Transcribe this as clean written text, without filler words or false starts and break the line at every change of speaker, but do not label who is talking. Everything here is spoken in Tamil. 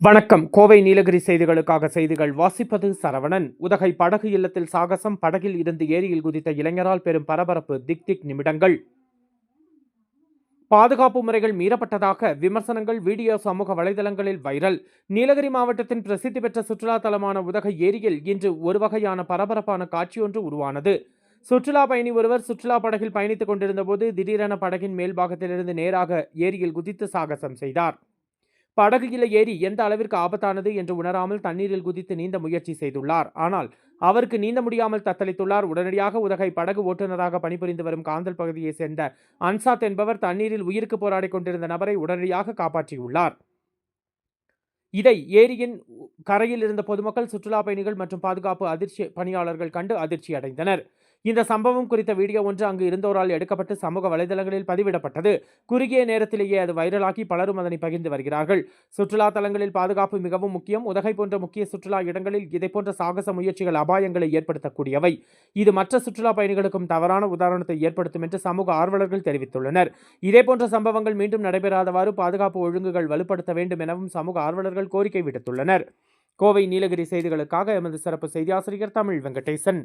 வணக்கம். கோவை நீலகிரி செய்திகளுக்காக செய்திகள் வாசிப்பது சரவணன். உதகை படகு இல்லத்தில் சாகசம். படகில் இருந்து ஏரியில் குதித்த இளைஞரால் பெரும் பரபரப்பு. திக் நிமிடங்கள். பாதுகாப்பு முறைகள் மீறப்பட்டதாக விமர்சனங்கள். வீடியோ சமூக வலைதளங்களில் வைரல். நீலகிரி மாவட்டத்தின் பிரசித்தி பெற்ற சுற்றுலா தலமான உதகை ஏரியில் இன்று ஒரு வகையான பரபரப்பான காட்சியொன்று உருவானது. சுற்றுலா பயணி ஒருவர் சுற்றுலா படகில் பயணித்துக் கொண்டிருந்த போது திடீரென படகின் மேல்பாகத்திலிருந்து நேராக ஏரியில் குதித்து சாகசம் செய்தார். படகுல ஏறி எந்த அளவிற்கு ஆபத்தானது என்று உணராமல் தண்ணீரில் குதித்து நீந்த முயற்சி செய்துள்ளார். ஆனால் அவருக்கு நீந்த முடியாமல் தத்தளித்துள்ளார். உடனடியாக உதகை படகு ஓட்டுநராக பணிபுரிந்து வரும் காந்தல் பகுதியை சேர்ந்த அன்சாத் என்பவர் தண்ணீரில் உயிருக்கு போராடி கொண்டிருந்த நபரை உடனடியாக காப்பாற்றியுள்ளார். இதை ஏரியின் கரையில் இருந்த பொதுமக்கள், சுற்றுலா பயணிகள் மற்றும் பாதுகாப்பு அதிர்ச்சி பணியாளர்கள் கண்டு அதிர்ச்சி அடைந்தனர். இந்த சம்பவம் குறித்த வீடியோ ஒன்று அங்கு இருந்தோரால் எடுக்கப்பட்டு சமூக வலைதளங்களில் பதிவிடப்பட்டது. குறுகிய நேரத்திலேயே அது வைரலாகி பலரும் அதனை பகிர்ந்து வருகிறார்கள். சுற்றுலா தலங்களில் பாதுகாப்பு மிகவும் முக்கியம். உதகை போன்ற முக்கிய சுற்றுலா இடங்களில் இதைப்போன்ற சாகச முயற்சிகள் அபாயங்களை ஏற்படுத்தக்கூடியவை. இது மற்ற சுற்றுலா பயணிகளுக்கும் தவறான உதாரணத்தை ஏற்படுத்தும் என்று சமூக ஆர்வலர்கள் தெரிவித்துள்ளனர். இதேபோன்ற சம்பவங்கள் மீண்டும் நடைபெறாதவாறு பாதுகாப்பு ஒழுங்குகள் வலுப்படுத்த வேண்டும் எனவும் சமூக ஆர்வலர்கள் கோரிக்கை விடுத்துள்ளனர். கோவை நீலகிரி செய்திகளுக்காக எமது சிறப்பு செய்தியாசிரியர் தமிழ் வெங்கடேசன்.